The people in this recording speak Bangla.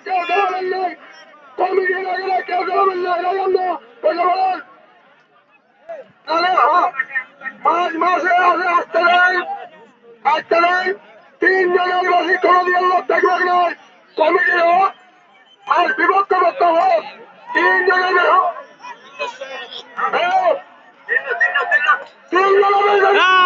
কেউ যাবেন নাই, কমিটি লাগলে কেউ যাবেন না, এরকম না, কথা বলেন। তাহলে মাস মাসে আসতে নেই, আসতে নেই, 3 জনের বেশি কোনোদিন লোক থাকবে নয়, কমিটি হোক আর বিভক্ত করতে হোক, 3 জনের তিন জনের করবেন নাই।